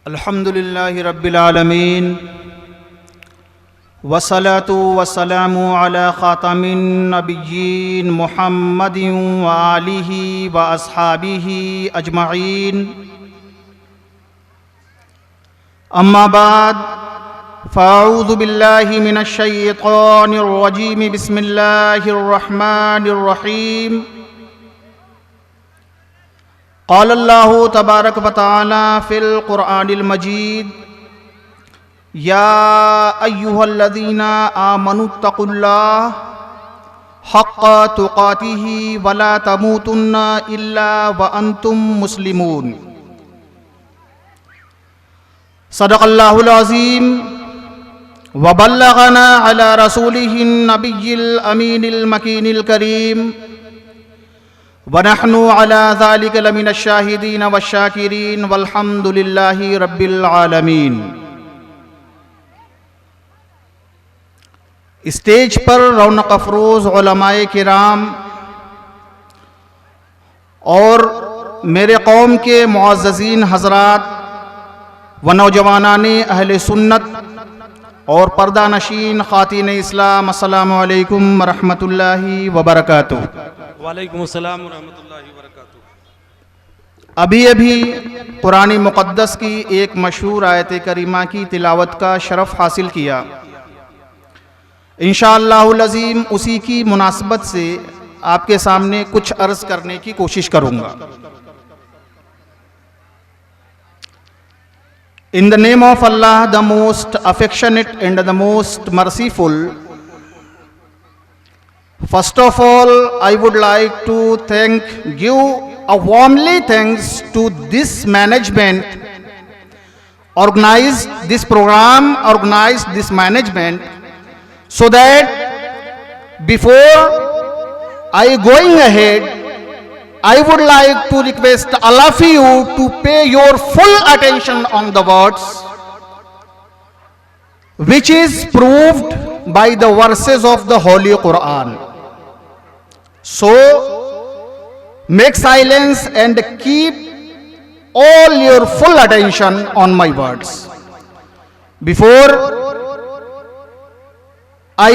अल्हम्दुलिल्लाहि रब्बिल आलमीन वस्सलातु वस्सलामु अला खातमिन नबिय्यीन मुहम्मदिन व आलिहि व अस्हाबिहि अजमईन। अम्मा बाद फ़अऊज़ु बिल्लाहि मिनश शैतानिर रजीम। बिस्मिल्लाहिर रहमानिर रहीम। क़ाल अल्लाहु तबारक व तआला फ़िल क़ुरआनिल मजीद या अय्युहल्लज़ीना आमनुत्तक़ुल्लाह हक़्क़ तुक़ातिही वला तमूतुन्ना इल्ला व अंतुम मुस्लिमून। सदक़ल्लाहुल अज़ीम व बल्लग़ना अला रसूलिहिन नबिय्यिल अमीनिल मकीनिल करीम व नहनु अला ज़ालिका लमिनश शाहिदीन वश्शाकिरीन वल्हम्दुलिल्लाहि रब्बिल आलमीन। स्टेज पर रौनक अफरोज़ उलमाए किराम और मेरे कौम के मुअज़्ज़ज़ीन हज़रात व नौजवानाने अहले सुन्नत और पर्दा नशीन ख़ातीन इस्लाम, अस्सलामु अलैकुम व रहमतुल्लाहि व बरकातुहू। वालेकुम अस्सलाम व रहमतुल्लाहि व बरकातुहू। अभी कुरान मुक़द्दस की एक मशहूर आयत करीमा की तिलावत का शरफ़ हासिल किया। इंशाअल्लाहुल अज़ीम उसी की मुनासबत से आपके सामने कुछ अर्ज़ करने की कोशिश करूँगा। In the name of Allah, the most affectionate and the most merciful, first of all, I would like to give a warmly thanks to this management, organized this program, organized this management, so that before I going ahead, I would like to request all of you to pay your full attention on the words which is proved by the verses of the Holy Quran. So make silence and keep all your full attention on my words. Before I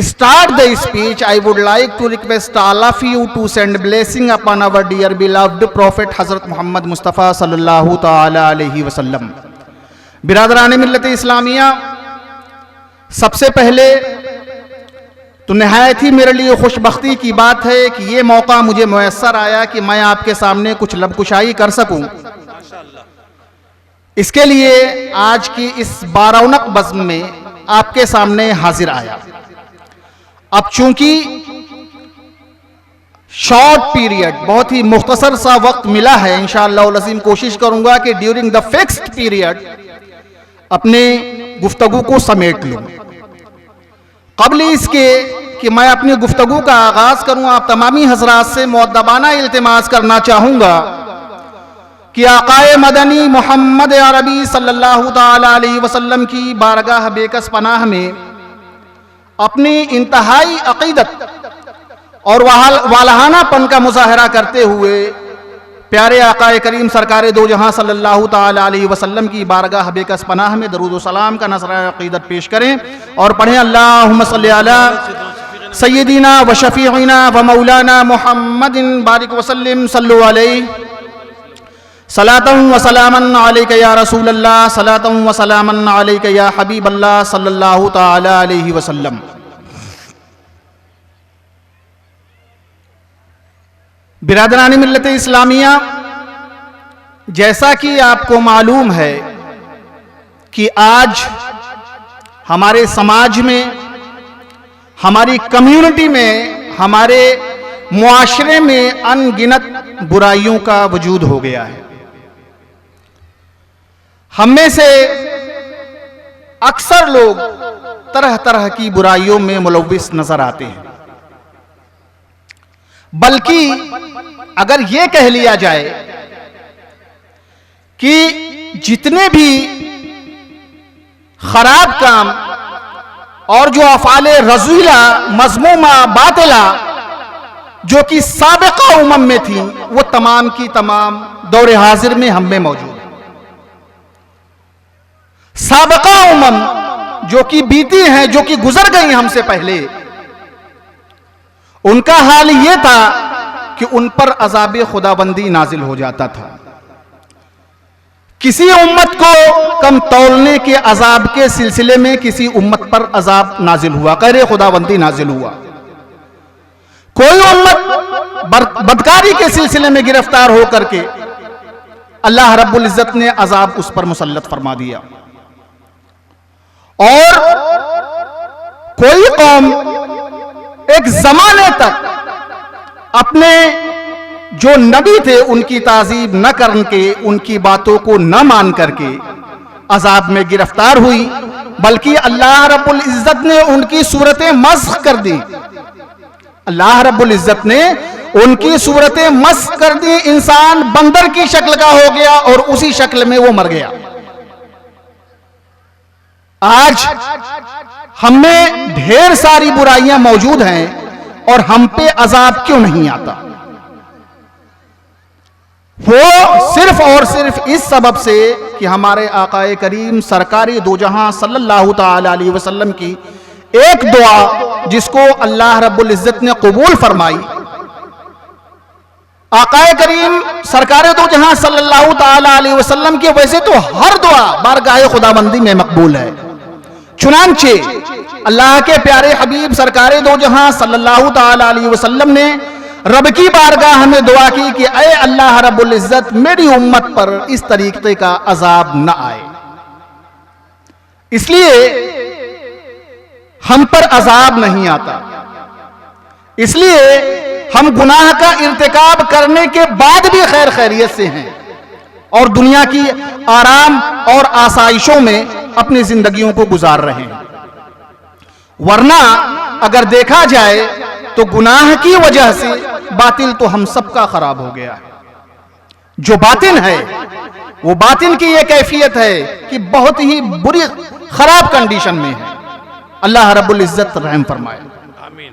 start the speech, I would like to request all of you to send blessing upon our dear beloved Prophet Hazrat Muhammad Mustafa sallallahu ta'ala alayhi wasallam. बिरादरान मिल्लत इस्लामिया, सबसे पहले तो नहायत ही मेरे लिए खुशबख्ती की बात है कि ये मौका मुझे मुयस्सर आया कि मैं आपके सामने कुछ लबकुशाई कर सकूं। इसके लिए आज की इस बारौनक बज़्म में आपके सामने हाजिर आया। अब चूंकि शॉर्ट पीरियड, बहुत ही मुख्तसर सा वक्त मिला है, इंशाअल्लाह अज़ीम कोशिश करूंगा कि ड्यूरिंग द फिक्स्ड पीरियड अपने गुफ्तगू को समेट लूं। क़ब्ल इसके कि मैं अपनी गुफ्तगू का आगाज करूं, आप तमामी हजरात से मुअद्दबाना इल्तिमास करना चाहूंगा कि आक़ाए मदनी मोहम्मद अरबी सल्लल्लाहु ताला अलैहि वसल्लम की बारगाह बेकस पनाह में अपनी इंतहाई अक़ीदत और वालहानापन का मुज़ाहरा करते हुए प्यारे आक़ाए करीम सरकार दो जहां सल्लल्लाहु ताला अलैहि वसल्लम की बारगाह बेकस पनाह में दरूद व सलाम का नज़राए अक़ीदत पेश करें और पढ़ें अल्लाहुम्मा सल्लि अला सय्यिदिना व शफ़ीइना व मौलाना मुहम्मदिन बारिक वसल्लिम सल्लु अलैहि सलातन व सलामन अलैका या रसूल अल्लाह, सलातन व सलामन अलैका या हबीब अल्लाह सल्लल्लाहु ताला अलैहि वसल्लम। बिरादरान मिल्लत इस्लामिया, जैसा कि आपको मालूम है कि आज हमारे समाज में, हमारी कम्युनिटी में, हमारे मुआशरे में अनगिनत बुराइयों का वजूद हो गया है। हम में से अक्सर लोग तरह तरह की बुराइयों में मुलव्विस नजर आते हैं, बल्कि अगर ये कह लिया जाए कि जितने भी खराब काम और जो अफ़ाले रज़ीला मज़मूमा बातिला जो कि साबिक़ा उम्म में थी, वो तमाम की तमाम दौर हाजिर में हम में मौजूद है। साबका उमम जो कि बीती हैं, जो कि गुजर गई हमसे पहले, उनका हाल यह था कि उन पर अजाब खुदाबंदी नाजिल हो जाता था। किसी उम्मत को कम तौलने के अजाब के सिलसिले में किसी उम्मत पर अजाब नाजिल हुआ, कहरे खुदाबंदी नाजिल हुआ। कोई उम्मत बदकारी के सिलसिले में गिरफ्तार होकर के अल्लाह रब्बुल इज्जत ने अजाब उस पर मुसल्लत फरमा दिया। और कोई कौम एक जमाने तक अपने जो नबी थे उनकी ताजीब न करके, उनकी बातों को न मान करके अजाब में गिरफ्तार हुई, बल्कि अल्लाह रब्बुल इज्जत ने उनकी सूरतें मस्ख कर दी। अल्लाह रब्बुल इज्जत ने उनकी सूरतें मस्ख कर दी। इंसान बंदर की शक्ल का हो गया और उसी शक्ल में वो मर गया। आज हम में ढेर सारी बुराइयां मौजूद हैं और हम पे अजाब क्यों नहीं आता? वो सिर्फ और सिर्फ इस सबब से कि हमारे आकाए करीम सरकारी दो जहां सल्लल्लाहु ताला अलैहि वसल्लम की एक दुआ जिसको अल्लाह रब्बुल इज्जत ने कबूल फरमाई। आकाए करीम सरकार दो जहां सल्लल्लाहु ताला अलैहि वसल्लम की वैसे तो हर दुआ बारगाह खुदाबंदी में मकबूल है, चुनांचे अल्लाह के प्यारे हबीब सरकार दो जहां सल्लल्लाहु ताला अलैहि वसल्लम ने रब की बारगाह में दुआ की कि ऐ अल्लाह रब्बुल इज्जत मेरी उम्मत पर इस तरीके का अजाब न आए, इसलिए हम पर अजाब नहीं आता। इसलिए हम गुनाह का इर्तिकाब करने के बाद भी खैर खैरियत से हैं और दुनिया की आराम और आसाइशों में अपनी जिंदगियों को गुजार रहे हैं। वरना अगर देखा जाए तो गुनाह की वजह से बातिल तो हम सबका खराब हो गया है। जो बातिन है वो बातिन की ये कैफियत है कि बहुत ही बुरी खराब कंडीशन में है। अल्लाह रब्बुल इज्जत रहम फरमाए। आमीन।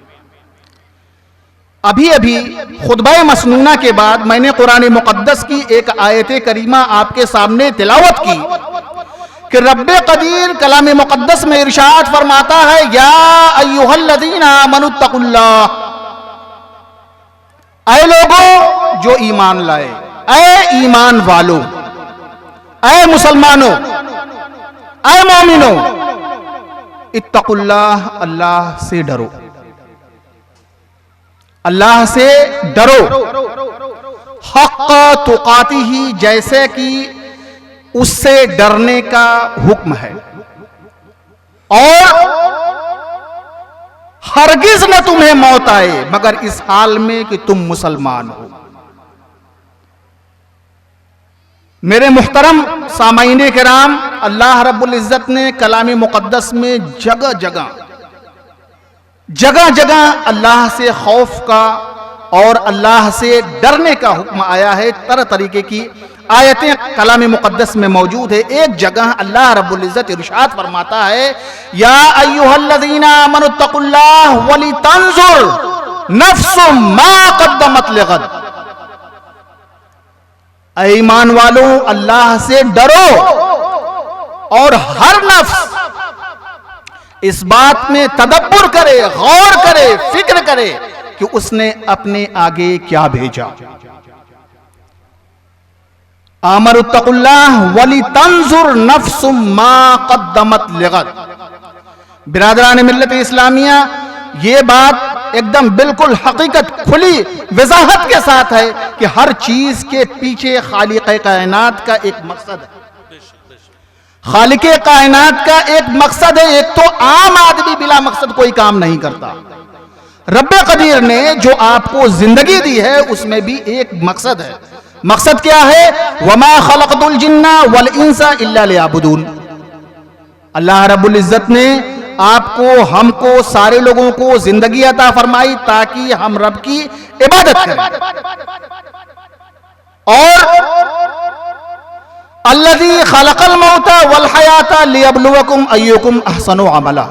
अभी अभी खुतबा मसनूना के बाद मैंने कुरान मुकद्दस की एक आयत करीमा आपके सामने तिलावत की कि रब्बे कदीर कलाम मुकद्दस में इरशाद फरमाता है, या अय्युहल्लज़ीना आमनुत्तकुल्लाह, ऐ लोगों जो ईमान लाए, ऐ ईमान वालों, ऐ मुसलमानों, ऐ मोमिनों, इत्तकुल्लाह, अल्लाह से डरो, अल्लाह से डरो, हक़्क़ तुक़ातिही, जैसे कि उससे डरने का हुक्म है, और हरगिज न तुम्हें मौत आए मगर इस हाल में कि तुम मुसलमान हो। मेरे मुहतरम सामाईने किराम, अल्लाह रब्बुल इज्जत ने कलामी मुकद्दस में जगह जगह अल्लाह से खौफ का और अल्लाह से डरने का हुक्म आया है। तरह तरीके की आयतें कलाम मुकद्दस में मौजूद है। एक जगह अल्लाह रब्बुल इज्जत इरशाद फरमाता है, या अय्युहल्लज़ीना आमनुत्तकुल्लाह वलितंजुर नफ्सुम मा क़द्दमत लिग़द, ऐ ईमान वालों अल्लाह से डरो और हर नफ्स इस बात में तदब्बुर करे, गौर करे, फिक्र करे कि उसने अपने आगे क्या भेजा। आमनुत्तकुल्लाह वलितंजुर नफ्सुम मा क़द्दमत लिग़द। बिरादरान मिल्लत इस्लामिया, ये बात एकदम बिल्कुल हकीकत खुली वजाहत के साथ है कि हर चीज के पीछे खालिक़े कायनात का एक मकसद है। खालिक़े कायनात का एक मकसद है। एक तो आम आदमी बिला मकसद कोई काम नहीं करता। रब्बे कदीर ने जो आपको जिंदगी दी है उसमें भी एक मकसद है। मकसद क्या है? वमा खलक़तुल जिन्ना वल इंसा इल्ला लियअबुदून। अल्लाह रब्बुल इज्जत ने आपको, हमको, सारे लोगों को जिंदगी अता फरमाई ताकि हम रब की इबादत करें। और अल्लज़ी खलक़ल मौता वल हयाता लियब्लुवकुम अय्युकुम अहसनु अमला।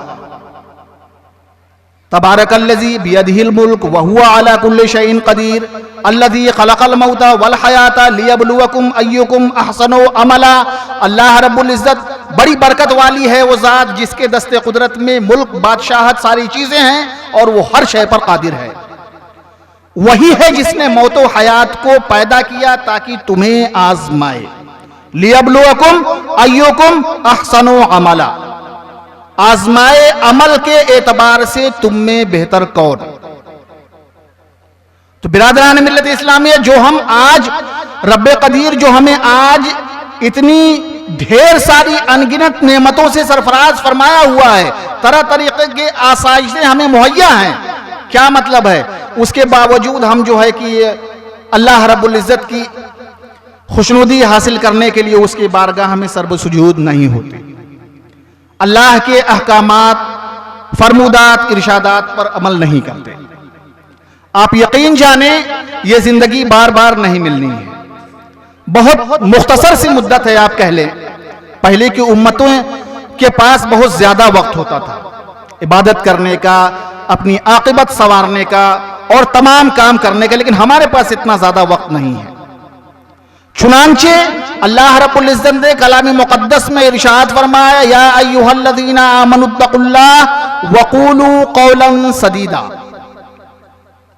तबारकल्लज़ी बियदिहिल मुल्क व हुवा अला कुल्लि शैइन क़दीर। अल्लज़ी खलक़ल मौता वल हयाता लियब्लुवकुम अय्युकुम अहसनु अमला। अल्लाह रब्बुल इज्जत बड़ी बरकत वाली है वो ज़ात जिसके दस्ते कुदरत में मुल्क, बादशाहत, सारी चीजें हैं और वो हर शय पर कादिर है। वही है जिसने मौत व हयात को पैदा किया ताकि तुम्हें आजमाए। लियब्लुवकुम अय्युकुम अहसनु अमला, आजमाए अमल के एतबार से तुम में बेहतर कौन। तो बिरादरान मिल्लत इस्लामिया, जो हम आज रब्बे कदीर जो हमें आज इतनी ढेर सारी अनगिनत नेमतों से सरफराज फरमाया हुआ है, तरह तरीके के आसाइशें हमें मुहैया हैं, क्या मतलब है, उसके बावजूद हम जो है कि अल्लाह रब्बुल इज्जत की खुशनुदी हासिल करने के लिए उसकी बारगाह में सर्व सुजूद नहीं होते, अल्लाह के अहकामात, फरमुदात, इरशादात पर अमल नहीं करते। आप यकीन जाने ये जिंदगी बार बार नहीं मिलनी है, बहुत मुख्तसर सी मुद्दत है। आप कह लें पहले की उम्मतों के पास बहुत ज्यादा वक्त होता था इबादत करने का, अपनी आकिबत संवारने का और तमाम काम करने का, लेकिन हमारे पास इतना ज्यादा वक्त नहीं है। चुनांचे अल्लाह रब्बुल इज्जत ने कलामी मुक़द्दस में इरशाद फरमाया, या अय्युहल्लज़ीना आमनुत्तकुल्लाह वक़ूलू क़ौलन सदीदा,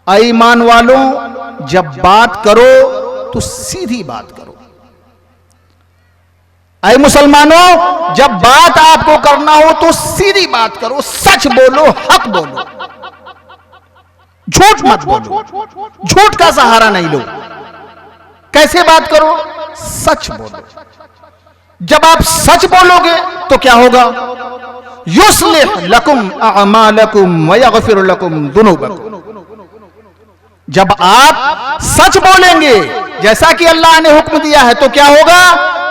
ऐ ईमान वालों जब बात करो तो सीधी बात करो। ऐ मुसलमानों जब बात आपको करना हो तो सीधी बात करो, सच बोलो, हक बोलो, झूठ मत बोलो, झूठ का सहारा नहीं लो। कैसे बात करो? सच बोलो। जब आप सच बोलोगे तो क्या होगा? युस्लिह लकुम अअमालकुम व यगफिर लकुम दुनूबकुम। जब आप सच बोलेंगे जैसा कि अल्लाह ने हुक्म दिया है तो क्या होगा?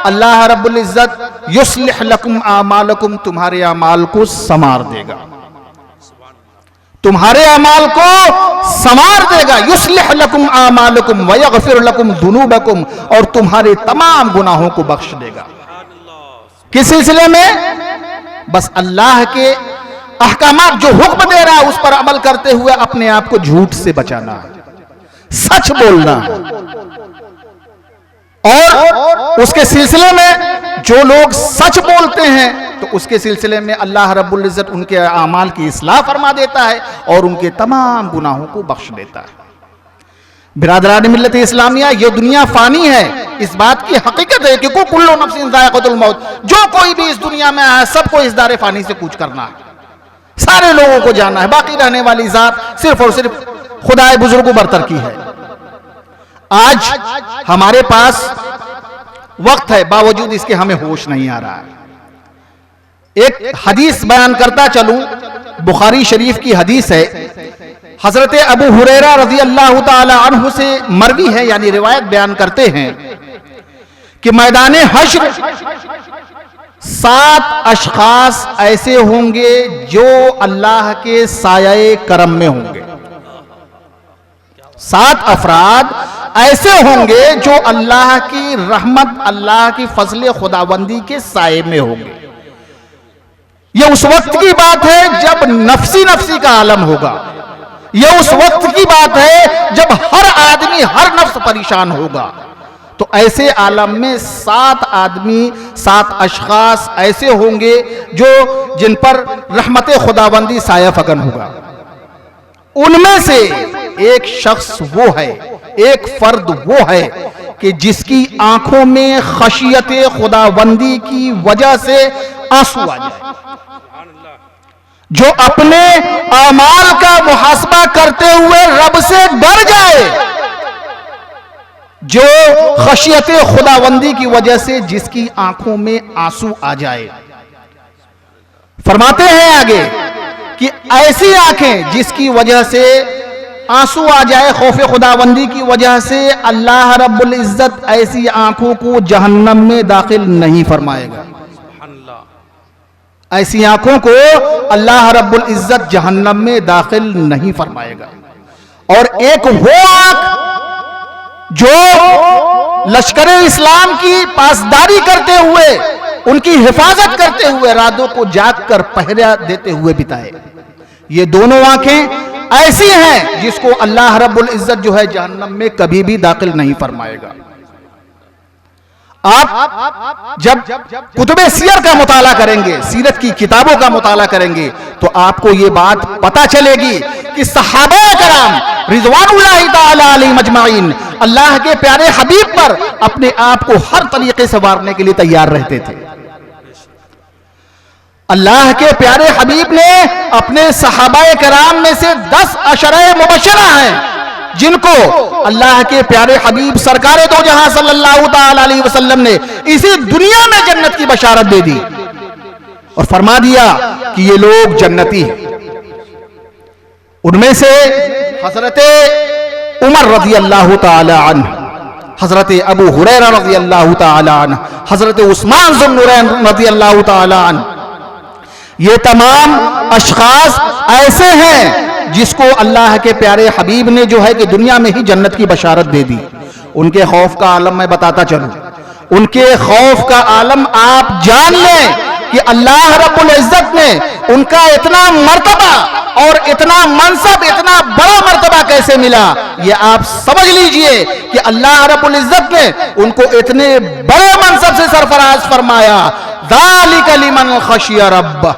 अल्लाह रब्बुल इज्जत युस्लिह लकुम अमालकुम, तुम्हारे अमाल को संवार देगा, तुम्हारे अमाल को संवार देगा। युस्लिह लकुम अमालकुम व यगफिर लकुम दुनूबकुम, और तुम्हारे तमाम गुनाहों को बख्श देगा। किस सिलसिले में? बस अल्लाह के अहकामात जो हुक्म दे रहा है उस पर अमल करते हुए अपने आप को झूठ से बचाना है, सच बोलना है। और उसके सिलसिले में जो लोग सच बोलते हैं तो उसके सिलसिले में अल्लाह रब्बुल इज्जत उनके आमाल की इस्लाह फरमा देता है और उनके तमाम गुनाहों को बख्श देता है। बिरादरान मिल्लत इस्लामिया, ये दुनिया फानी है, इस बात की हकीकत है कि कुल्लु नफ्सिन ज़ाइक़तुल मौत, जो कोई भी इस दुनिया में आया है सबको इस दारे फानी से कूच करना है, सारे लोगों को जाना है। बाकी रहने वाली जात सिर्फ और सिर्फ खुदाए बुजुर्ग बरतर की है। आज हमारे पास वक्त है, बावजूद इसके हमें होश नहीं आ रहा है। एक हदीस बयान करता चलूं, बुखारी शरीफ की हदीस है, हजरत अबू हुरैरा रज़ी अल्लाह ताला अन्हु से मरवी है, यानी रिवायत बयान करते हैं कि मैदान हश्र 7 अशखास ऐसे होंगे जो अल्लाह के साये करम में होंगे। 7 अफराद ऐसे होंगे जो अल्लाह की रहमत, अल्लाह की फजल खुदाबंदी के साये में होंगे। यह उस वक्त की बात है जब नफसी नफसी का आलम होगा, यह उस वक्त की बात है जब हर आदमी, हर नफ्स परेशान होगा। तो ऐसे आलम में 7 आदमी, 7 अशखास ऐसे होंगे जो जिन पर रहमत खुदाबंदी साया फगन होगा। उनमें से एक शख्स वो है, एक फर्द वो है कि जिसकी आंखों में खशियत खुदाबंदी की वजह से आंसू आ जाए, जो अपने आमाल का मुहासबा करते हुए रब से डर जाए, जो खशियत खुदाबंदी की वजह से जिसकी आंखों में आंसू आ जाए। फरमाते हैं आगे कि ऐसी आंखें जिसकी वजह से आंसू आ जाए खौफ खुदाबंदी की वजह से, अल्लाह रब्बुल इज्जत ऐसी आंखों को जहन्नम में दाखिल नहीं फरमाएगा। ऐसी आंखों को अल्लाह रब्बुल इज्जत जहन्नम में दाखिल नहीं फरमाएगा। और एक वो आंख जो लश्कर इस्लाम की पासदारी करते हुए, उनकी हिफाजत करते हुए रातों को जाग कर पहरा देते हुए बिताए। ये दोनों आंखें ऐसी हैं जिसको अल्लाह रब्बुल इज्जत जो है जहन्नम में कभी भी दाखिल नहीं फरमाएगा। आप जब कुतुबे सीरत का मुताला करेंगे, सीरत की किताबों का मुताला करेंगे, तो आपको ये बात पता चलेगी कि सहाबा कराम रिज़वानुल्लाहि ताला अलैहिम अजमाइन अल्लाह के प्यारे हबीब पर अपने आप को हर तरीके से वारने के लिए तैयार रहते थे। अल्लाह के प्यारे हबीब ने अपने सहाबा कराम में से 10 अशरे मुबश्शरा हैं जिनको अल्लाह के प्यारे हबीब सरकारे दो जहां सल्लल्लाहु ताला अलैहि वसल्लम ने इसी दुनिया में जन्नत की बशारत दे दी और फरमा दिया कि ये लोग जन्नती हैं। उनमें से हजरत उमर रज़ी अल्लाह ताला अन्हु, हजरत अबू हुरैरा रज़ी अल्लाह ताला अन्हु, हजरत उस्मान ज़ुन्नुरैन रज़ी अल्लाह ताला अन्हु, ये तमाम अशखास ऐसे हैं जिसको अल्लाह के प्यारे हबीब ने जो है कि दुनिया में ही जन्नत की बशारत दे दी। उनके खौफ का आलम मैं बताता चलूं, उनके खौफ का आलम आप जान लें कि अल्लाह रब्बुल इज्जत ने उनका इतना मर्तबा और इतना मनसब, इतना बड़ा मर्तबा कैसे मिला, ये आप समझ लीजिए कि अल्लाह रब्बुल इज्जत ने उनको इतने बड़े मनसब से सरफराज फरमाया। ज़ालिका लिमन खशिया रब्बह,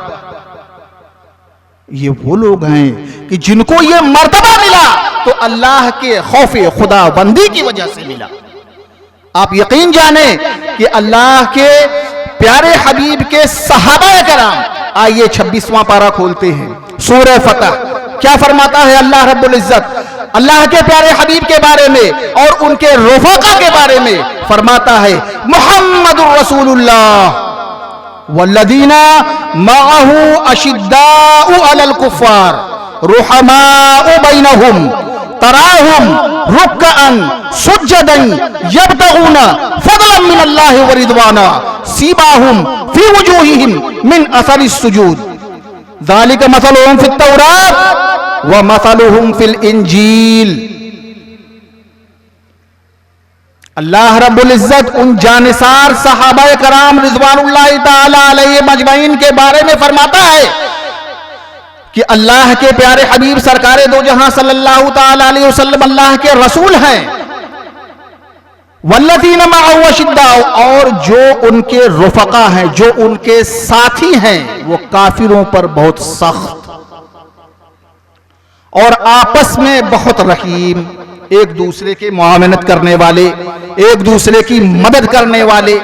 ये वो लोग हैं कि जिनको ये मर्तबा मिला तो अल्लाह के खौफे खुदा बंदी की वजह से मिला। आप यकीन जाने कि अल्लाह के प्यारे हबीब के सहाबा कराम, आइए 26वां पारा खोलते हैं सूरह फतह। क्या फरमाता है अल्लाह रब्बुल इज्जत अल्लाह के प्यारे हबीब के बारे में और उनके रफ़ाक़ा के बारे में? फरमाता है मुहम्मदुर रसूलुल्लाह वल्लदीना मअहू अशिद्दाउ अलल कुफ़ार रुहमाउ बैनहुम तराहुम रुक्कअन सुज्जदन यब्तगूना फदलन मिनल्लाहि व रिदवाना सीमाहुम फी वजूहिहिम मिन असरिस सुजूद ज़ालिका मसलुहुम फित तौरात व मसलुहुम फिल इंजील। अल्लाह रब्बुल इज्जत उन जानिसार सहाबा कराम रिज़वानुल्लाहि ताला अलैहिम अजमईन के बारे में फरमाता है कि अल्लाह के प्यारे हबीब सरकारे दो जहां सल्लल्लाहु ताला अलैहि वसल्लम अल्लाह के रसूल हैं। वल्लज़ीना मअहू अशिद्दाउ, और जो उनके रुफ़क़ा हैं, जो उनके साथी हैं, वो काफिरों पर बहुत सख्त और आपस में बहुत रहीम, एक दूसरे के मुआवनत करने वाले, एक दूसरे की मदद करने वाले।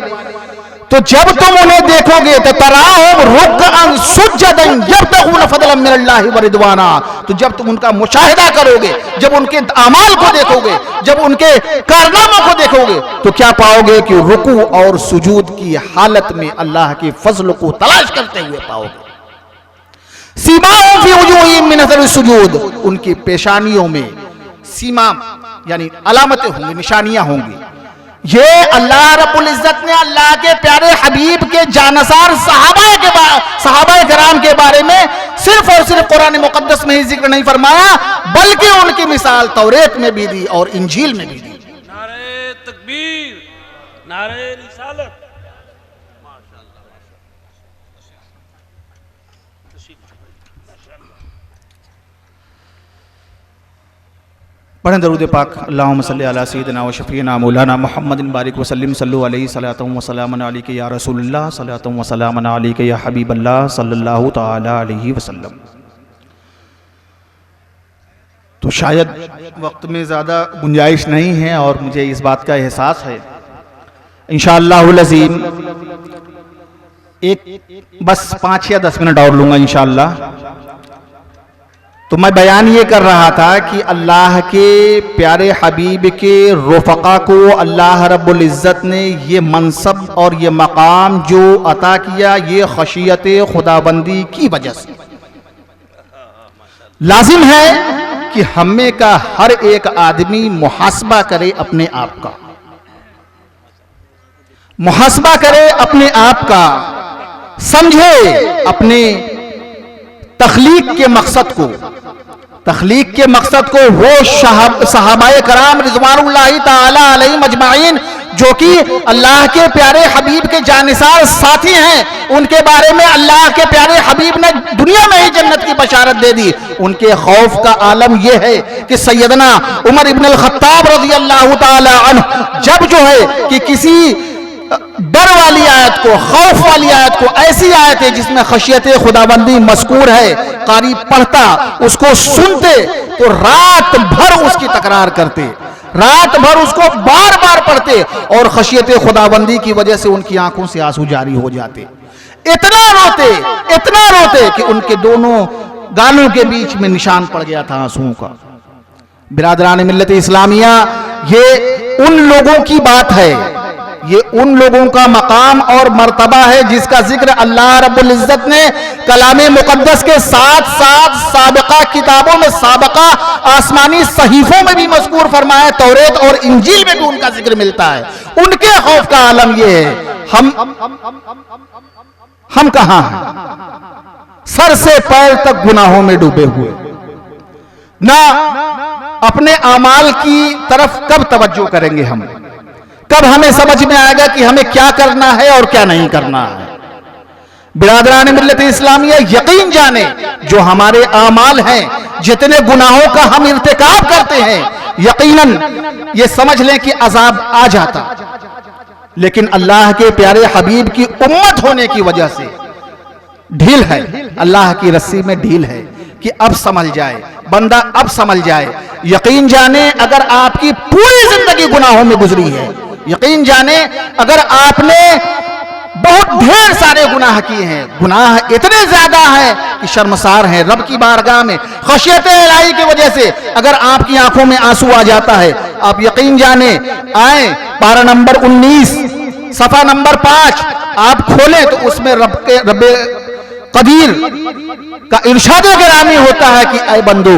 तो जब तुम उन्हें देखोगे तो तराहुम रुक्कअन सुज्जदन यब्तगूना फदलन मिनल्लाहि व रिदवाना, तो जब तुम उनका मुशाहिदा करोगे, जब उनके अमाल को देखोगे, जब उनके कारनामों को देखोगे, तो क्या पाओगे कि रुकू और सुजूद की हालत में अल्लाह के फजल को तलाश करते हुए पाओगे। सीमाओं फी वजूहिहिम मिन असरिस सुजूद, उनकी पेशानियों में सीमा यानी अलामतें होंगी, निशानियां होंगी। ये अल्लाह रब्बुल इज्जत ने अल्लाह के प्यारे हबीब के जानसार सहाबा कराम के बारे में सिर्फ और सिर्फ कुरान मुकद्दस में ही जिक्र नहीं फरमाया, बल्कि उनकी मिसाल तौरेत में भी दी और इंजील में भी दी। नारे तकबीर, नारे रिसालत। पढ़ें दरूद पाक। अल्लाहुम्मा सल्ली अला सय्यिदिना व शफीना मौलाना मुहम्मदिन बारिक वसल्लिम सल्लु अलैहि सलातु व सलामुन अलैका या रसूलल्लाह सलातु व सलामुन अलैका या हबीबल्लाह सल्लल्लाहु ताला अलैहि वसल्लम। तो शायद वक्त में ज़्यादा गुंजाइश नहीं है और मुझे इस बात का एहसास है। इंशाअल्लाहुल अज़ीम एक बस 5 या 10 मिनट और लूँगा इंशाअल्लाह। तो मैं बयान ये कर रहा था कि अल्लाह के प्यारे हबीब के रुफ़क़ा को अल्लाह रब्बुल इज़्ज़त ने ये मनसब और ये मकाम जो अता किया, ये खशियत खुदाबंदी की वजह से। लाजिम है कि हमें का हर एक आदमी मुहासबा करे अपने आप का, मुहासबा करे अपने आप का, समझे अपने तख्लीक के मकसद को, तख्लीक के मकसद को। वो सहाबाए कराम रिज़वानुल्लाहि ताला अलैहिम अजमाइन जो कि अल्लाह के प्यारे हबीब के जानिसार साथी हैं, उनके बारे में अल्लाह के प्यारे हबीब ने दुनिया में ही जन्नत की बशारत दे दी। उनके खौफ का आलम यह है कि सैयदना उमर इब्न अल खत्ताब रज़ी अल्लाह ताला अन्हु जब जो है कि किसी डर वाली आयत को, खौफ वाली आयत को, ऐसी आयत है जिसमें खशियत खुदाबंदी मज़कूर है, कारी पढ़ता, उसको सुनते तो रात भर उसकी तकरार करते, रात भर उसको बार बार पढ़ते और खशियत खुदाबंदी की वजह से उनकी आंखों से आंसू जारी हो जाते। इतना रोते कि उनके दोनों गालों के बीच में निशान पड़ गया था आंसुओं का। बिरादरान मिल्लत इस्लामिया, ये उन लोगों की बात है, ये उन लोगों का मकाम और मर्तबा है जिसका जिक्र अल्लाह रब्बुल इज्जत ने कलामे मुकद्दस के साथ साथ साबिका किताबों में, साबिका आसमानी सहीफों में भी मज़कूर फरमाया, तौरेत और इंजील में भी उनका जिक्र मिलता है। उनके खौफ का आलम यह है, हम कहां हैं? सर से पैर तक गुनाहों में डूबे हुए, ना अपने आमाल की तरफ कब तवज्जो करेंगे हम, कब हमें समझ में आएगा कि हमें क्या करना है और क्या नहीं करना है। बिरादरान मिल्लत इस्लामिया, यकीन जाने जो हमारे आमाल हैं, जितने गुनाहों का हम इर्तिकाब करते हैं, यकीनन ये समझ लें कि अजाब आ जाता, लेकिन अल्लाह के प्यारे हबीब की उम्मत होने की वजह से ढील है, अल्लाह की रस्सी में ढील है कि अब समझ जाए बंदा, अब समझ जाए। यकीन जाने अगर आपकी पूरी जिंदगी गुनाहों में गुजरी है, यकीन जाने अगर आपने बहुत ढेर सारे गुनाह किए हैं, गुनाह इतने ज्यादा हैं कि शर्मसार हैं रब की बारगाह में, खशियत इलाही की वजह से अगर आपकी आंखों में आंसू आ जाता है, आप यकीन जाने आए पारा नंबर 19 सफा नंबर 5 आप खोलें तो उसमें रब्बे कदीर का इरशाद गिरामी होता है कि ऐ बंदो,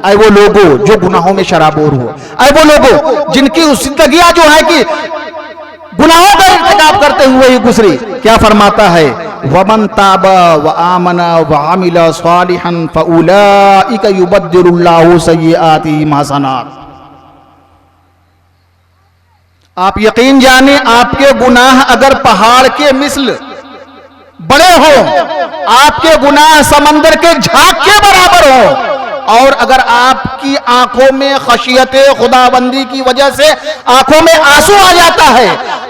ऐ वो लोगो जो गुनाहों में शराबोर हो, ऐ वो लोगो जिनकी जिंदगियां जो है कि गुनाहों का इर्तिकाब करते हुए ही गुजरी। क्या फरमाता है? वमन ताबा व आमना व आमिला सालिहन फउलाइका युबद्दिलुल्लाहु सय्यिआतिहिम हसनात। आप यकीन जाने आपके गुनाह अगर पहाड़ के मिस्ल बड़े हो, आपके गुनाह समंदर के झाग के बराबर हो, और अगर आपकी आंखों में खशियत खुदाबंदी की वजह से आंखों में आंसू आ जाता है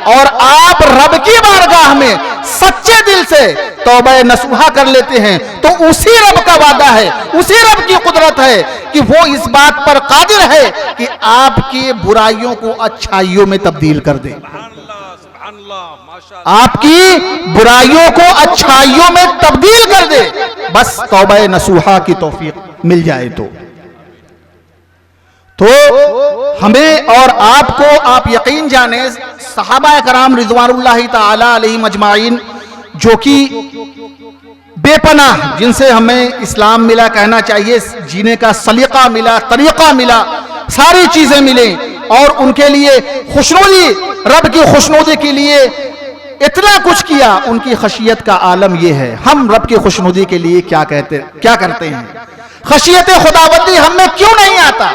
और आप रब की बारगाह में सच्चे दिल से तौबा नसूहा कर लेते हैं, तो उसी रब का वादा है, उसी रब की कुदरत है कि वो इस बात पर कादिर है कि आपकी बुराइयों को अच्छाइयों में तब्दील कर दे, आपकी बुराइयों को अच्छाइयों में तब्दील कर दे, बस तौबा नसूहा की तौफीक मिल जाए तो हमें और आपको, आप यकीन जाने सहाबा कराम रिज़वानुल्लाहि ताला अलैहिम अजमाइन जो कि बेपनाह, जिनसे हमें इस्लाम मिला कहना चाहिए, जीने का सलीका मिला, तरीका मिला, सारी चीजें मिले, और उनके लिए खुशनुदी, रब की खुशनुदी के लिए इतना कुछ किया। उनकी खशियत का आलम यह है, हम रब की खुशनुदी के लिए क्या करते हैं? खशियत खुदाबंदी हम में क्यों नहीं आता?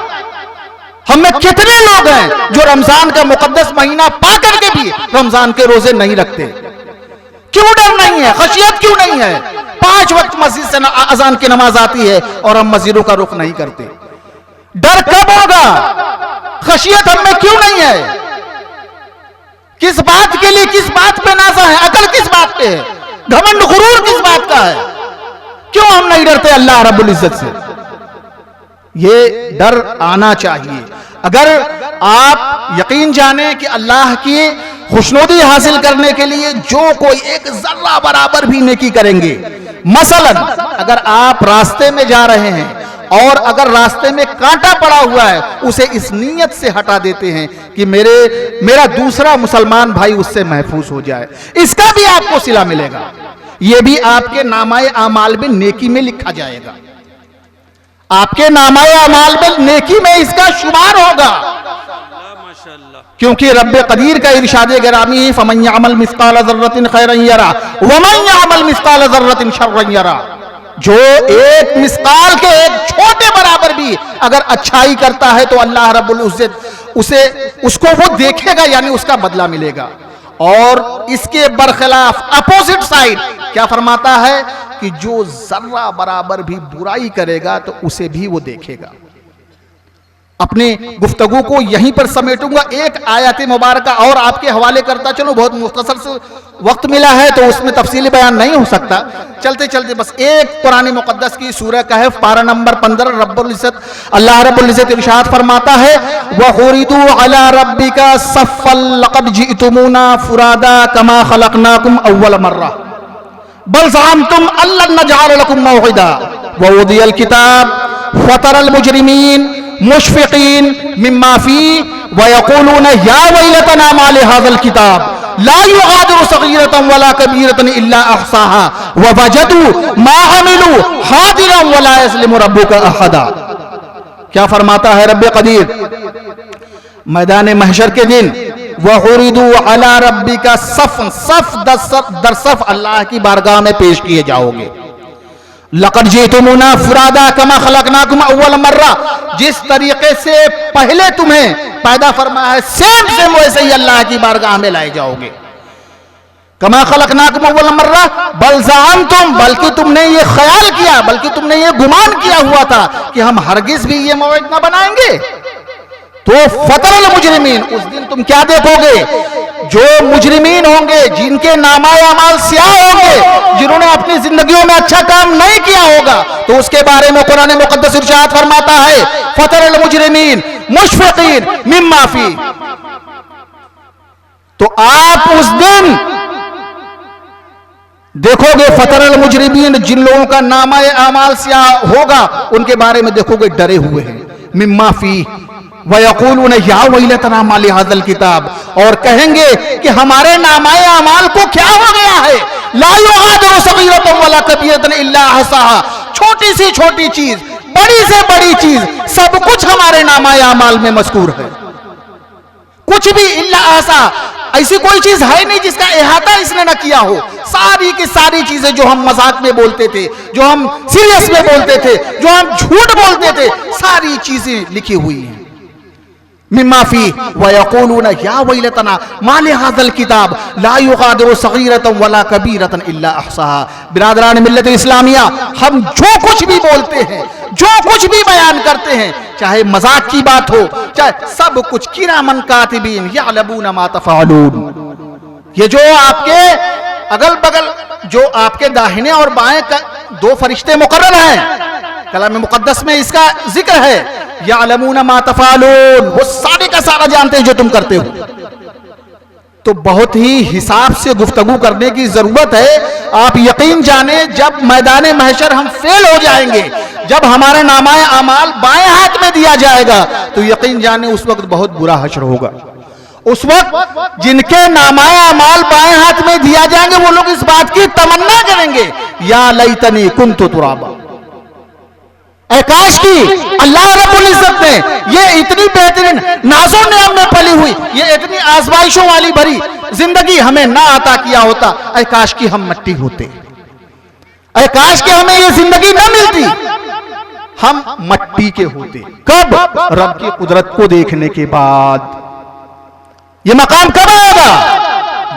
हम में कितने लोग हैं जो रमजान का मुकद्दस महीना पा करके भी रमजान के रोजे नहीं रखते? क्यों डर नहीं है? खशियत क्यों नहीं है? 5 वक्त मस्जिद से अजान की नमाज आती है और हम मस्जिदों का रुख नहीं करते। डर कब होगा? खशियत हम में क्यों नहीं है? किस बात के लिए, किस बात पे नाज़ा है? अकल किस बात पे है? घमंड गुरूर किस बात का है? क्यों हम नहीं डरते अल्लाह रब्बुल इज्जत से? ये डर आना चाहिए। अगर आप यकीन जाने कि अल्लाह की खुशनुदी हासिल करने के लिए जो कोई एक जर्रा बराबर भी नेकी करेंगे, मसलन अगर आप रास्ते में जा रहे हैं और अगर रास्ते में कांटा पड़ा हुआ है, उसे इस नीयत से हटा देते हैं कि मेरा दूसरा मुसलमान भाई उससे महफूज हो जाए, इसका भी आपको सिला मिलेगा। यह भी आपके नामाए आमाल में नेकी में लिखा जाएगा, आपके नामाए आमाल में नेकी में इसका शुमार होगा, क्योंकि रब्बे कदीर का इरशाद गिरामी, फमन यअमल मिस्काल ज़र्रतिन खैरन यरा वमन यअमल मिस्काल ज़र्रतिन शर्रन यरा। जो एक मिस्काल के एक छोटे बराबर भी अगर अच्छाई करता है तो अल्लाह रब्बुल इज्जत उसको वो देखेगा, यानी उसका बदला मिलेगा। और इसके बरखिलाफ अपोजिट साइड क्या फरमाता है कि जो जर्रा बराबर भी बुराई करेगा तो उसे भी वो देखेगा। अपने गुफ्तगू को यहीं पर समेटूंगा। एक आयत मुबारका और आपके हवाले करता चलो, बहुत मुख्तसर से वक्त मिला है तो उसमें तफसीली बयान नहीं हो सकता। चलते चलते बस एक कुरान मुक़द्दस की सूरह कहफ पारा नंबर 15 रब्बुल इज़्ज़त अल्लाह रब्बुल इज़्ज़त इरशाद फरमाता है वहुरिदू अला रब्बिका सफ़्फ़न लक़द जिअतुमूना फुरादा कमा खलक़नाकुम अव्वल मर्रा बल ज़अमतुम अल्लन नजअल लकुम मौइदा ववुदियल किताब फतरल मुजरिमीन मुशफ़िक़ीन मिम्मा फ़ीह वयक़ूलून या वैलतना मा लिहाज़ल किताब ला युग़ादिरु सग़ीरतन वला कबीरतन इल्ला अहसाहा ववजदू मा अमिलू हादिरन वला यज़लिमु रब्बुका अहदा। क्या फरमाता है रब्बे क़दीर मैदान महशर के दिन वहुरिदू अला रब्बिका सफ़्फ़न सफ़ दर सफ़ अल्लाह की बारगाह में पेश किए जाओगे। लक़द जिअतुमूना फुरादा कमा खलक़नाकुम अव्वल मर्रा, जिस तरीके से पहले तुम्हें पैदा फरमाया है सेम सेम वैसे ही अल्लाह की बारगाह में लाए जाओगे। कमा खलक़नाकुम अव्वल मर्रा बल ज़अमतुम, बल्कि तुमने ये ख्याल किया, बल्कि तुमने ये गुमान किया हुआ था कि हम हरगिज भी ये मौइद न बनाएंगे। तो फतरल मुजरिमीन, उस दिन तुम क्या देखोगे, जो मुजरिमीन होंगे, जिनके नामाए अमाल स्याह होंगे, जिन्होंने अपनी जिंदगियों में अच्छा काम नहीं किया होगा, तो उसके बारे में कुरान मुक़द्दस इरशाद फरमाता है फतरल मुजरिमीन मुशफ़िक़ीन मिम्मा फ़ीह। तो आप उस दिन देखोगे फतरल मुजरिमीन, जिन लोगों का नामाए अमाल स्याह होगा उनके बारे में देखोगे डरे हुए हैं। मिम्मा फ़ीह वयक़ूलून या वैलतना मा लिहाज़ल किताब, और कहेंगे कि हमारे नामाए अमाल को क्या हो गया है। ला युग़ादिरु सग़ीरतन वला कबीरतन इल्ला अहसाहा, छोटी सी छोटी चीज, बड़ी से बड़ी चीज, सब कुछ हमारे नामाए अमाल में मज़कूर है। कुछ भी इल्ला अहसा, ऐसी कोई चीज है नहीं जिसका इहाता इसने न किया हो। सारी की सारी चीजें जो हम मजाक में बोलते थे, जो हम सीरियस में बोलते थे, जो हम झूठ बोलते थे, सारी चीजें लिखी हुई हैं। मिम्मा फ़ीह वयक़ूलून या वैलतना मा लिहाज़ल किताब ला युग़ादिरु सग़ीरतन वला कबीरतन इल्ला अहसाहा। बिरादरान मिल्लत इस्लामिया, हम जो कुछ भी बोलते हैं, जो कुछ भी बयान करते हैं, चाहे मजाक की बात हो, चाहे सब कुछ किरामन कातिबीन यअलमून मा तफ़अलून। ये जो आपके अगल बगल, जो आपके दाहिने और बाएं का दो फरिश्ते मुकर्रर हैं, कलाम मुक़द्दस में इसका जिक्र है यअलमून मा तफ़अलून, वो सारे का सारा जानते हैं जो तुम करते हो। तो बहुत ही हिसाब से गुफ्तगू करने की जरूरत है। आप यकीन जाने जब मैदान महशर हम फेल हो जाएंगे, जब हमारे नामाए अमाल बाएं हाथ में दिया जाएगा, तो यकीन जाने उस वक्त बहुत बुरा हश्र होगा। उस वक्त जिनके नामाए अमाल बाएं हाथ में दिया जाएंगे, वो लोग इस बात की तमन्ना करेंगे या लैतनी कुन्तु तुराबा। काश की अल्लाह रब्बुल इज़्ज़त ने ये इतनी बेहतरीन नाज़ो नेम में पली हुई, ये इतनी आज़माइशों वाली भरी जिंदगी हमें ना अता किया होता। काश की हम मट्टी होते, काश की हमें ये जिंदगी ना मिलती, हम मट्टी के होते। कब? रब की कुदरत को देखने के बाद। ये मकाम कब आएगा?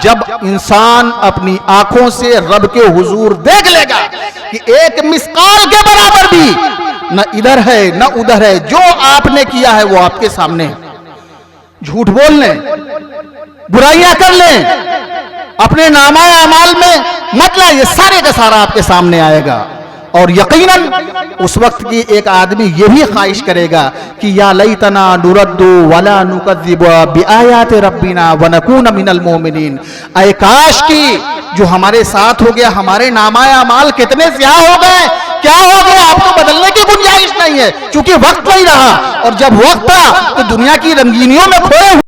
जब इंसान अपनी आंखों से रब के हुजूर देख लेगा कि एक मिस्काल के बराबर भी न इधर है न उधर है, जो आपने किया है वो आपके सामने है। झूठ बोल लें, बुराइयां कर लें, अपने नामाए अमाल में मतलब ये सारे का सारा आपके सामने आएगा। और यकीनन उस वक्त की एक आदमी ये भी ख्वाहिश करेगा कि या लैतना नुरद्दु वला नुकज़्ज़िबु बिआयाति रब्बिना व नकून मिनल मोमिनीन। ऐ काश की जो हमारे साथ हो गया, हमारे नामाए अमाल कितने स्याह हो गए, क्या हो गया, आपको बदलने की गुंजाइश नहीं है, क्योंकि वक्त नहीं रहा। और जब वक्त था तो दुनिया की रंगीनियों में खोए हुए,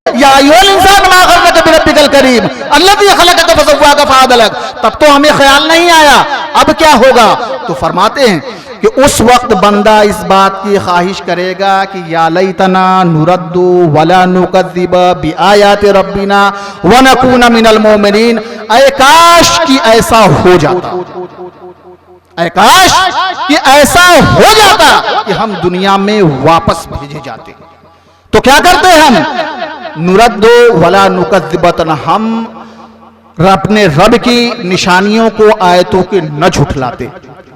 या अय्युहल इंसान मा गर्रका बिरब्बिकल करीम अल्लज़ी खलक़का फसव्वाका फअदलक, तब तो हमें ख्याल नहीं आया, अब क्या होगा। तो फरमाते हैं कि उस वक्त बंदा इस बात की ख्वाहिश करेगा कि या लैतना नुरद्दु वला नुकज़्ज़िब बिआयाति रब्बिना व नकून मिनल मोमिनीन। ऐ काश कि ऐसा हो जाता, ऐ काश कि ऐसा हो जाता कि हम दुनिया में वापस भेजे जाते। तो क्या करते हम? नुरद्दु वला नुकज़्ज़िबतन, हम अपने रब की निशानियों को, आयतों के न झुठलाते।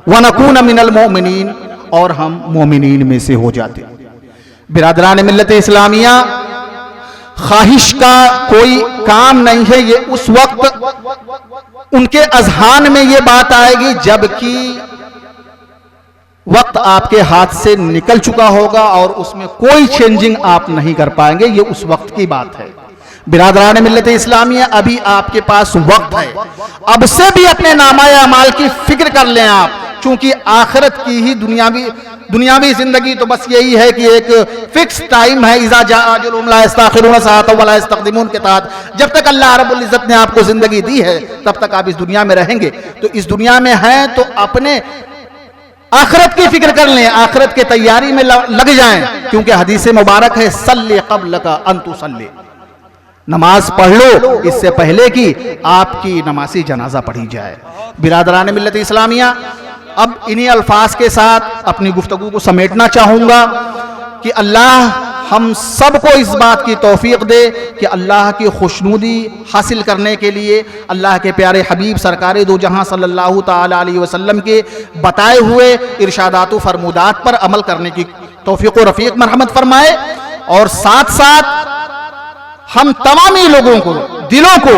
व नकून मिनल मोमिनीन, और हम मोमिनीन में से हो जाते। बिरादरान मिल्लत इस्लामिया, ख्वाहिश का कोई काम नहीं है। ये उस वक्त उनके अजहान में ये बात आएगी जबकि वक्त आपके हाथ से निकल चुका होगा और उसमें कोई चेंजिंग आप नहीं कर पाएंगे। ये उस वक्त की बात है। बिरादरान मिल्लत इस्लामिया, अभी आपके पास वक्त है, अब से भी अपने नामाए अमाल की फिक्र कर लें आप, क्योंकि आखिरत की ही दुनियावी जिंदगी तो बस यही है कि एक फिक्स टाइम है। इज़ा जा अजलुहुम ला यस्तखिरून सआतन वला यस्तक़दिमून के तहत जब तक अल्लाह रब्बुल इज़्ज़त ने आपको जिंदगी दी है तब तक आप इस दुनिया में रहेंगे। तो इस दुनिया में हैं तो अपने आखिरत की फिक्र कर लें, आखिरत की तैयारी में लग जाएं, क्योंकि हदीस मुबारक है सल्ले क़ब्ल का अन तुसल्ली, नमाज पढ़ लो इससे पहले कि आपकी नमाज़ी जनाजा पढ़ी जाए। बिरादरान मिल्लत इस्लामिया, अब इन्हीं अल्फाज के साथ अपनी गुफ्तगू को समेटना चाहूँगा कि अल्लाह हम सबको इस बात की तौफीक दे कि अल्लाह की खुशनुदी हासिल करने के लिए अल्लाह के प्यारे हबीब सरकार दो जहां सल्लल्लाहु ताला अलैहि वसल्लम के बताए हुए इरशादात फरमूदात पर अमल करने की तौफीक व रफ़ीक मरहमत फरमाए, और साथ साथ हम तमामी लोगों को, दिलों को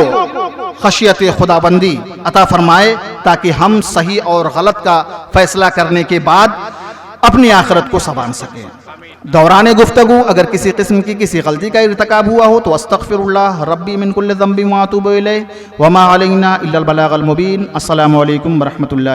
खशियत खुदाबंदी अता फरमाए, ताकि हम सही और गलत का फैसला करने के बाद अपनी आखिरत को संवार सकें। दौरान गुफ्तगू अगर किसी किस्म की किसी गलती का इर्तिकाब हुआ हो तो अस्तगफिरुल्लाह रब्बी मिन कुल्लि ज़ंबिन व अतूबु इलैहि व मा अलैना इल्लल बलागुल मुबीन। अस्सलामु अलैकुम व रहमतुल्लाहि।